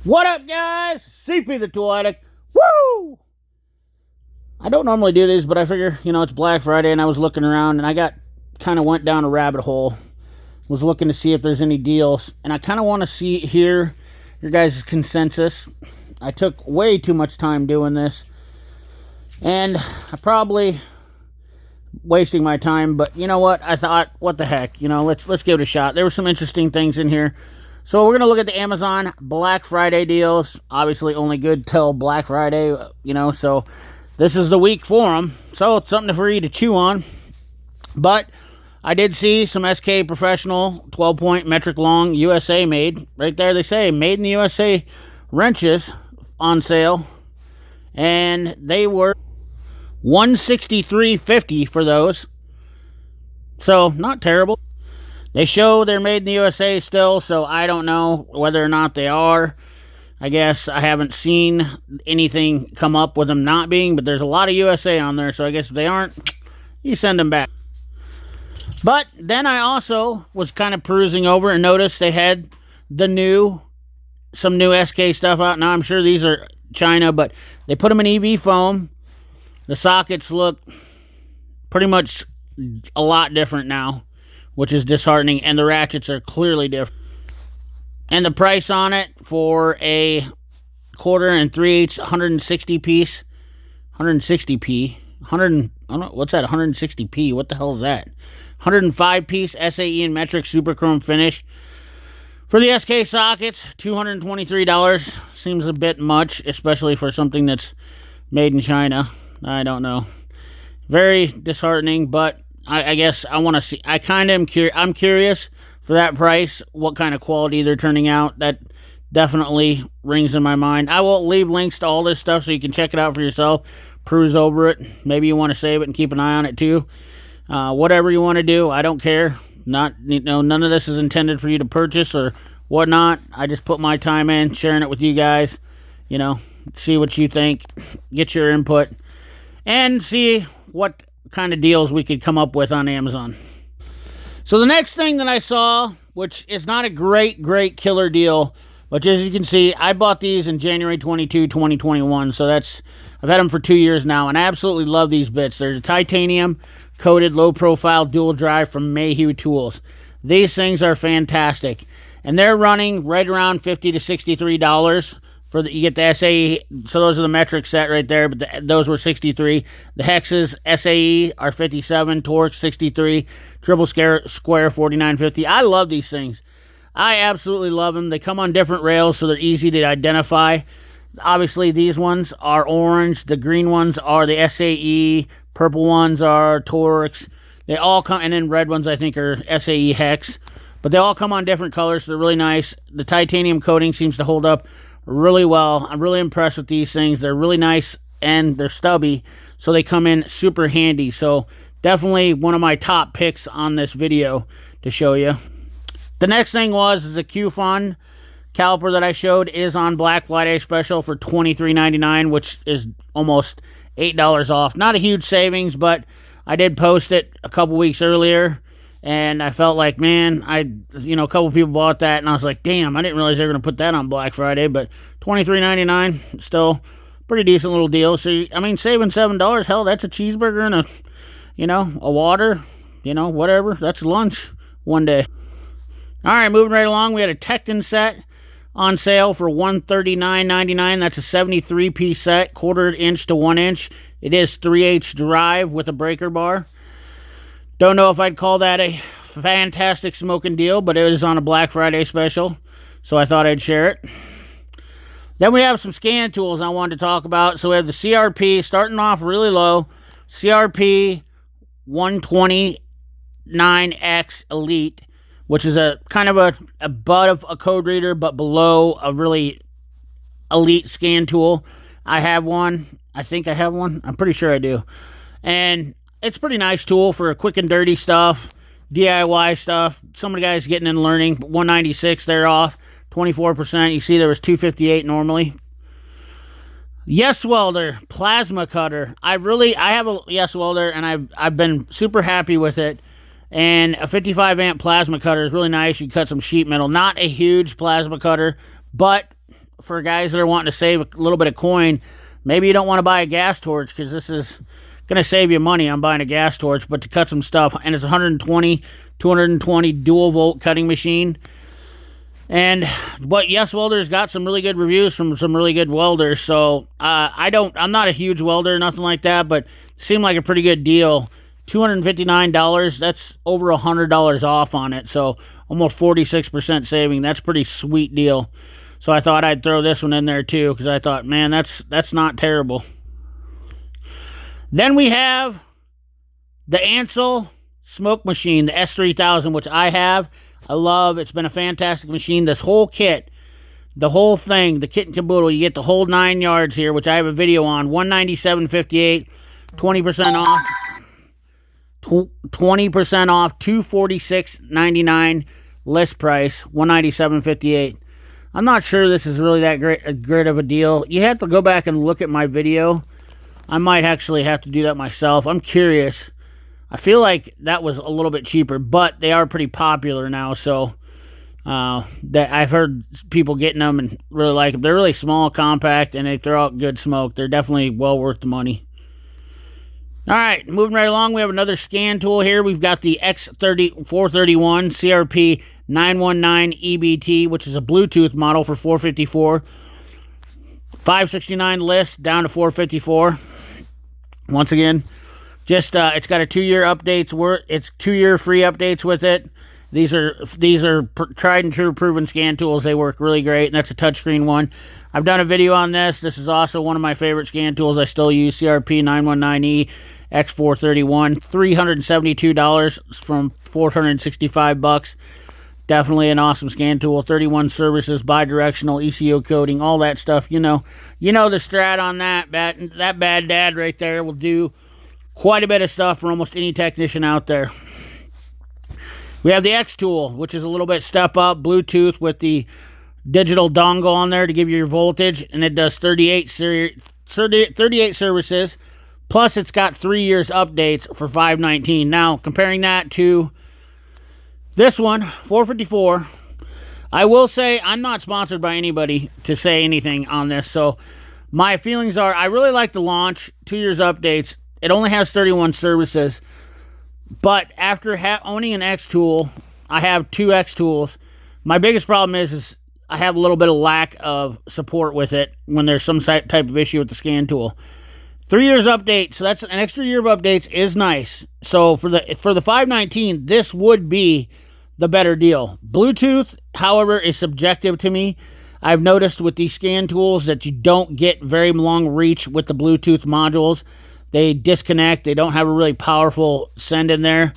What up, guys? CP the Tool Addict. Woo! I don't normally do these, but I figure, it's Black Friday, and I was looking around, and I went down a rabbit hole. Was looking to see if there's any deals, and I kind of want to hear your guys' consensus. I took way too much time doing this, and I probably wasting my time, but you know what? I thought, what the heck? Let's give it a shot. There were some interesting things in here. So we're going to look at the Amazon Black Friday deals. Obviously only good till Black Friday, so this is the week for them. So it's something for you to chew on. But I did see some SK Professional 12-point metric long USA made. Right there they say, made in the USA wrenches on sale. And they were $163.50 for those. So not terrible. They show they're made in the USA still, so I don't know whether or not they are. I guess I haven't seen anything come up with them not being, but there's a lot of USA on there, so I guess if they aren't, you send them back. But then I also was kind of perusing over and noticed they had some new SK stuff out. Now I'm sure these are China, but they put them in EV foam. The sockets look pretty much a lot different now, which is disheartening, and the ratchets are clearly different. And the price on it for a 1/4 and 3/8 160 piece, 160p, I don't know, what's that, 160p, what the hell is that? 105 piece SAE and metric SuperKrome finish. For the SK sockets, $223. Seems a bit much, especially for something that's made in China. I don't know. Very disheartening, but I guess I want to see. I'm curious for that price, what kind of quality they're turning out. That definitely rings in my mind. I will leave links to all this stuff so you can check it out for yourself, peruse over it. Maybe you want to save it and keep an eye on it too. Whatever you want to do, I don't care. None of this is intended for you to purchase or whatnot. I just put my time in, sharing it with you guys. See what you think, get your input, and see what kind of deals we could come up with on Amazon. So the next thing that I saw, which is not a great killer deal, but as you can see, I bought these in January 22, 2021. So I've had them for 2 years now, and I absolutely love these bits. They're the titanium coated low profile dual drive from Mayhew tools. These things are fantastic, and they're running right around $50 to $63. You get the SAE, so those are the metric set right there, but those were 63. The hexes, SAE, are 57, Torx, 63, triple square, 49.50. I love these things. I absolutely love them. They come on different rails, so they're easy to identify. Obviously, these ones are orange. The green ones are the SAE. Purple ones are Torx. They all come, and then red ones, I think, are SAE hex. But they all come on different colors, so they're really nice. The titanium coating seems to hold up really well. I'm really impressed with these things. They're really nice, and they're stubby, so they come in super handy. So definitely one of my top picks on this video to show you. The next thing is the Q-Fun caliper that I showed is on Black Friday special for $23.99, which is almost $8 off. Not a huge savings, but I did post it a couple weeks earlier, and I felt like, man, a couple people bought that, and I was like, damn, I didn't realize they were going to put that on Black Friday, but $23.99, still pretty decent little deal. So, saving $7, hell, that's a cheeseburger and a water, whatever. That's lunch one day. All right, moving right along, we had a Tekton set on sale for $139.99. That's a 73-piece set, 1/4 inch to 1 inch. It is 3/8 drive with a breaker bar. Don't know if I'd call that a fantastic smoking deal, but it was on a Black Friday special, so I thought I'd share it. Then we have some scan tools I wanted to talk about. So we have the CRP, starting off really low, CRP 129X Elite, which is a kind of a butt of a code reader, but below a really elite scan tool. I have one. I think I have one. I'm pretty sure I do. And it's a pretty nice tool for quick and dirty stuff, DIY stuff. Some of the guys getting in learning. 196, they're off 24%. You see there was 258 normally. YesWelder plasma cutter. I have a YesWelder, and I've been super happy with it. And a 55 amp plasma cutter is really nice. You cut some sheet metal. Not a huge plasma cutter, but for guys that are wanting to save a little bit of coin, maybe you don't want to buy a gas torch because this is going to save you money on buying a gas torch, but to cut some stuff, and it's 120, 220 dual volt cutting machine. And but YesWelder's got some really good reviews from some really good welders, so I'm not a huge welder or nothing like that, but it seemed like a pretty good deal. $259, that's over $100 off on it, so almost 46% saving. That's a pretty sweet deal. So I thought I'd throw this one in there too, because I thought, man, that's not terrible. Then we have the Ansel smoke machine, the S3000, which I have. I love. It's been a fantastic machine. This whole kit, the whole thing, the kit and caboodle, you get the whole 9 yards here, which I have a video on. $197.58, 20% off. 20% off, $246.99 list price, $197.58. I'm not sure this is really that great of a deal. You have to go back and look at my video. I might actually have to do that myself. I'm curious. I feel like that was a little bit cheaper, but they are pretty popular now, so that I've heard people getting them and really like them. They're really small, compact, and they throw out good smoke. They're definitely well worth the money. All right, moving right along, we have another scan tool here. We've got the X431 CRP 919 EBT, which is a Bluetooth model for $454. $569 list, down to $454. Once again, just it's got a 2-year updates. It's 2-year free updates with it. These are tried and true proven scan tools. They work really great, and that's a touchscreen one. I've done a video on this. This is also one of my favorite scan tools. I still use CRP 919E X431. $372 from $465. Definitely an awesome scan tool. 31 services, bi-directional, ECO coding, all that stuff. You know the strat on that. That bad dad right there will do quite a bit of stuff for almost any technician out there. We have the X tool, which is a little bit step up, Bluetooth with the digital dongle on there to give you your voltage, and it does 38 services, plus it's got 3 years updates for $519. Now, comparing that to this one, $454, I will say I'm not sponsored by anybody to say anything on this, so my feelings are I really like the launch, 2 years updates. It only has 31 services, but after owning an X tool, I have 2 X tools. My biggest problem is I have a little bit of lack of support with it when there's some type of issue with the scan tool. 3 years update, so that's an extra year of updates is nice. So for the $519, this would be the better deal. Bluetooth, however, is subjective to me. I've noticed with these scan tools that you don't get very long reach with the Bluetooth modules. They disconnect. They don't have a really powerful send in there.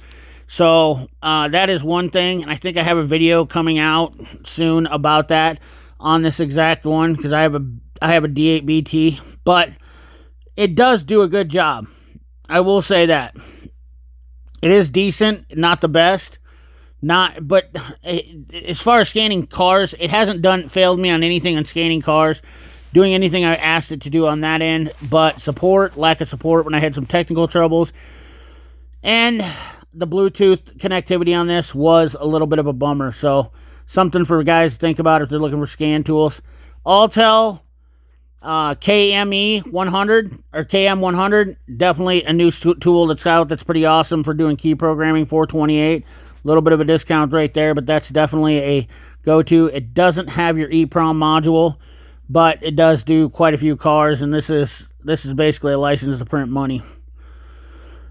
So that is one thing. And I think I have a video coming out soon about that on this exact one, because I have a D8 BT. But it does do a good job. I will say that. It is decent, not the best. But as far as scanning cars, it hasn't failed me on anything on scanning cars. Doing anything I asked it to do on that end, but lack of support when I had some technical troubles. And the Bluetooth connectivity on this was a little bit of a bummer. So something for guys to think about if they're looking for scan tools. Altel KME 100 or KM100, definitely a new tool that's out that's pretty awesome for doing key programming, $428. A little bit of a discount right there, but that's definitely a go-to. It doesn't have your EEPROM module, but it does do quite a few cars, and this is basically a license to print money.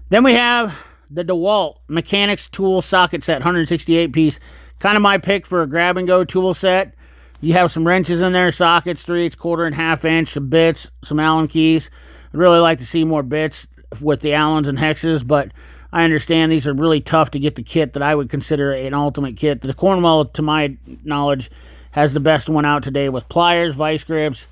Then we have the Dewalt Mechanics Tool Socket Set, 168 piece. Kind of my pick for a grab-and-go tool set. You have some wrenches in there, sockets, 3/8, quarter, and half-inch, some bits, some Allen keys. I'd really like to see more bits with the Allens and hexes, but I understand these are really tough to get the kit that I would consider an ultimate kit. The Cornwell, to my knowledge, has the best one out today with pliers, vice grips,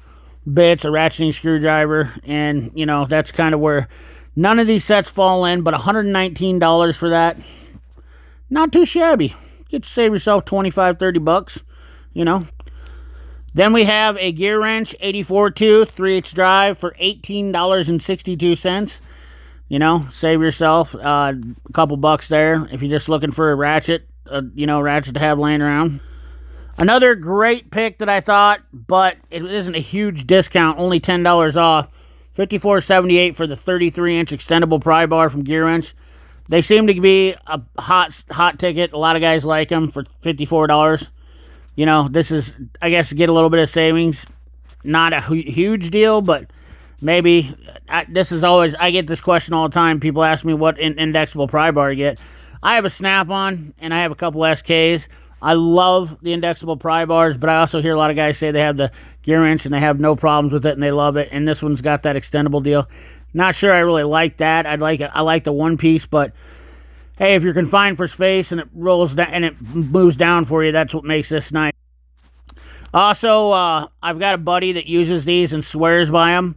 bits, a ratcheting screwdriver, and, that's kind of where none of these sets fall in, but $119 for that. Not too shabby. Get to save yourself $25-30, Then we have a Gearwrench 84 tooth 3/8 drive for $18.62. Save yourself a couple bucks there if you're just looking for a ratchet, ratchet to have laying around. Another great pick that I thought, but it isn't a huge discount, only $10 off. $54.78 for the 33-inch extendable pry bar from Gearwrench. They seem to be a hot ticket. A lot of guys like them for $54. You know, this is, I guess, get a little bit of savings. Not a huge deal, but maybe. This is always, I get this question all the time. People ask me what indexable pry bar you get. I have a Snap-on, and I have a couple SKs. I love the indexable pry bars, but I also hear a lot of guys say they have the Gearwrench and they have no problems with it and they love it. And this one's got that extendable deal. Not sure I really like that. I like the one piece, but hey, if you're confined for space and it rolls down and it moves down for you, that's what makes this nice. Also, I've got a buddy that uses these and swears by them.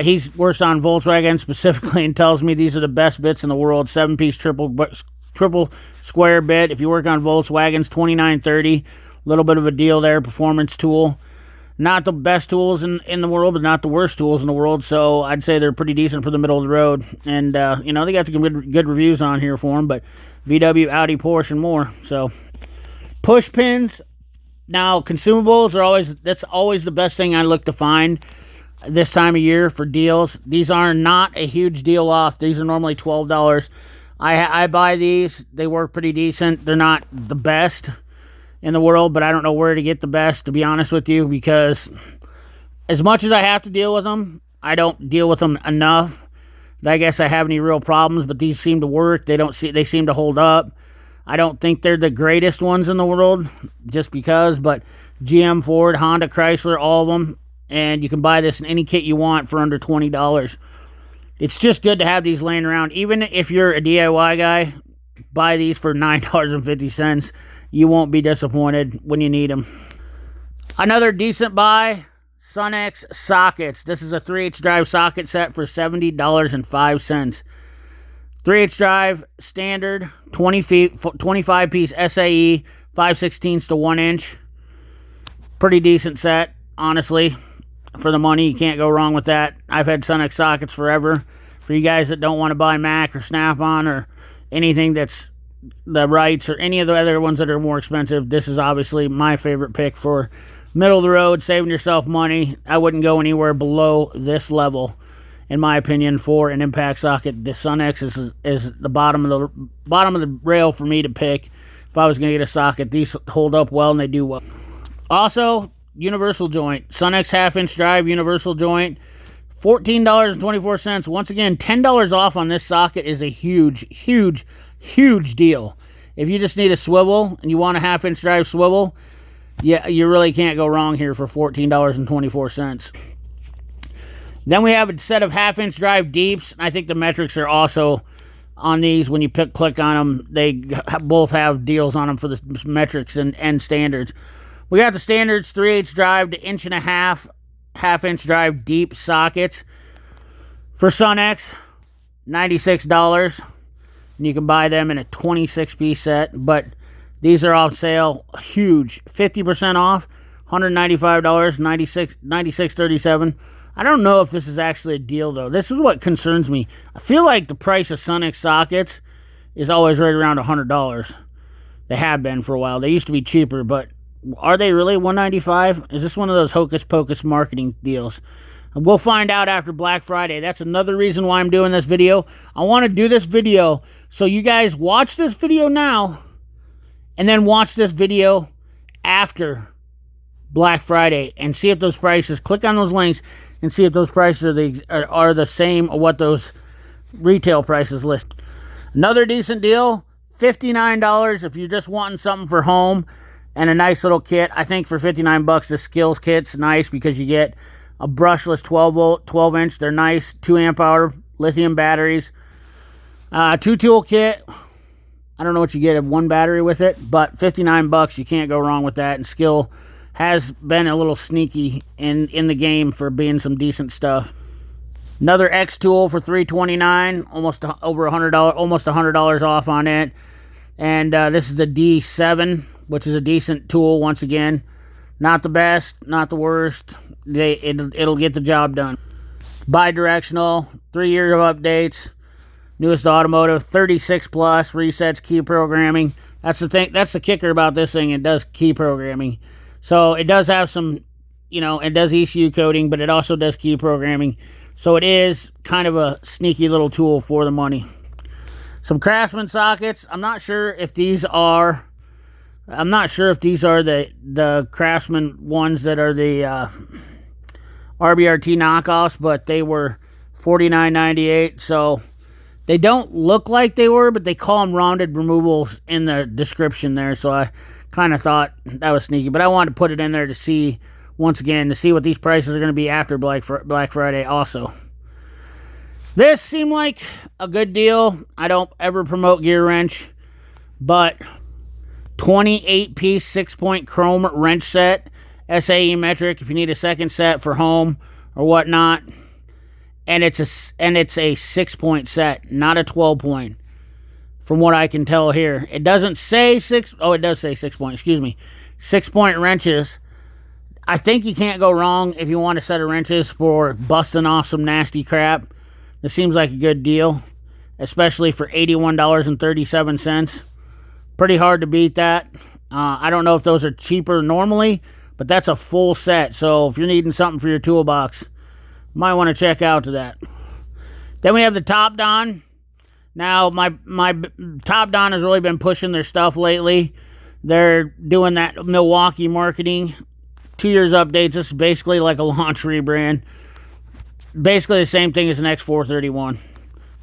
He works on Volkswagen specifically and tells me these are the best bits in the world. 7-piece triple square bit. If you work on Volkswagens, $29.30. A little bit of a deal there. Performance tool. Not the best tools in the world, but not the worst tools in the world. So I'd say they're pretty decent for the middle of the road. And, you know, they got some good reviews on here for them. But VW, Audi, Porsche, and more. So push pins. Now, consumables are that's always the best thing I look to find this time of year for deals. These are not a huge deal off. These are normally $12. I buy these. They work pretty decent. They're not the best in the world, but I don't know where to get the best, to be honest with you, because as much as I have to deal with them, I don't deal with them enough. I guess I have any real problems, but these seem to work. They seem to hold up. I don't think they're the greatest ones in the world, just because, but GM, Ford, Honda, Chrysler, all of them, and you can buy this in any kit you want for under $20. It's just good to have these laying around. Even if you're a DIY guy, buy these for $9.50. You won't be disappointed when you need them. Another decent buy, Sunex sockets. This is a 3H drive socket set for $70.05. 3H drive, standard, 20 feet, 25-piece SAE, 5/16 to 1 inch. Pretty decent set, honestly. For the money, you can't go wrong with that. I've had Sunex sockets forever. For you guys that don't want to buy Mac or Snap-on or anything that's the Wrights or any of the other ones that are more expensive, this is obviously my favorite pick for middle of the road, saving yourself money. I wouldn't go anywhere below this level, in my opinion, for an impact socket. The Sunex is the bottom of the rail for me to pick if I was going to get a socket. These hold up well and they do well. Also, universal joint. Sunex half-inch drive universal joint. $14.24. Once again, $10 off on this socket is a huge, huge, huge deal. If you just need a swivel and you want a half-inch drive swivel, yeah, you really can't go wrong here for $14.24. Then we have a set of half-inch drive deeps. I think the metrics are also on these. When you click on them, they both have deals on them for the metrics and standards. We got the standards 3/8 drive to 1.5 half-inch drive deep sockets for Sunex, $96. And you can buy them in a 26-piece set, but these are on sale, huge, 50% off, $195, $96.37. I don't know if this is actually a deal, though. This is what concerns me. I feel like the price of Sunex sockets is always right around $100. They have been for a while. They used to be cheaper, but are they really $195? Is this one of those hocus-pocus marketing deals? We'll find out after Black Friday. That's another reason why I'm doing this video. I want to do this video so you guys watch this video now and then watch this video after Black Friday and see if those prices, click on those links and see if those prices are the same or what those retail prices list. Another decent deal, $59 if you're just wanting something for home and a nice little kit. I think for $59, the Skills kit's nice because you get a brushless 12-volt, 12-inch. They're nice, 2 amp hour lithium batteries. 2-tool kit. I don't know what you get, one battery with it, but $59, you can't go wrong with that. And Skill has been a little sneaky in the game for being some decent stuff. Another X tool for $329, almost over $100, almost $100 off on it. And this is the D7, which is a decent tool once again. Not the best, not the worst. It'll get the job done. Bi-directional, 3 years of updates. Newest automotive, 36 plus resets, key programming, That's the thing. That's the kicker about this thing. It does key programming. So it does have some, you know, it does ECU coding, but it also does key programming. So it is kind of a sneaky little tool for the money. Some Craftsman sockets. I'm not sure if these are the Craftsman ones that are the RBRT knockoffs, but they were $49.98. So they don't look like they were, but they call them rounded removals in the description there. So I kind of thought that was sneaky, but I wanted to put it in there to see, once again, to see what these prices are going to be after Black Friday also. This seemed like a good deal. I don't ever promote Gearwrench, but 28-piece 6-point chrome wrench set, SAE metric, if you need a second set for home or whatnot. And it's a 6-point set, not a 12-point, from what I can tell here. It doesn't say 6. Oh, it does say 6-point. Excuse me. 6-point wrenches. I think you can't go wrong if you want a set of wrenches for busting off some nasty crap. This seems like a good deal, especially for $81.37. Pretty hard to beat that. I don't know if those are cheaper normally, but that's a full set. So if you're needing something for your toolbox, might want to check out to that. Then we have the Tekton. Now, my Tekton has really been pushing their stuff lately. They're doing that Milwaukee marketing. 2 years updates. This is basically like a launch rebrand. Basically the same thing as an X431.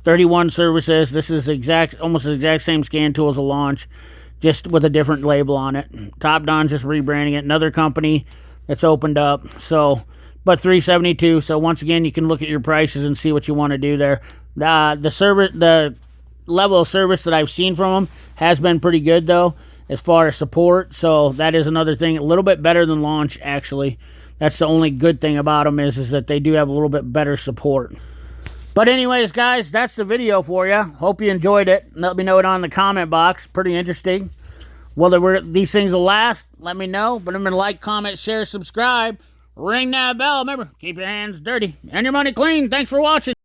31 services. This is almost the exact same scan tool as a launch, just with a different label on it. Tekton's just rebranding it. Another company that's opened up. So, but $372. So once again, you can look at your prices and see what you want to do there. The level of service that I've seen from them has been pretty good though, as far as support. So that is another thing, a little bit better than launch actually. That's the only good thing about them is that they do have a little bit better support. But anyways, guys, that's the video for you. Hope you enjoyed it. Let me know it on the comment box. Pretty interesting. Whether these things will last, let me know. But remember to like, comment, share, subscribe. Ring that bell. Remember, keep your hands dirty and your money clean. Thanks for watching.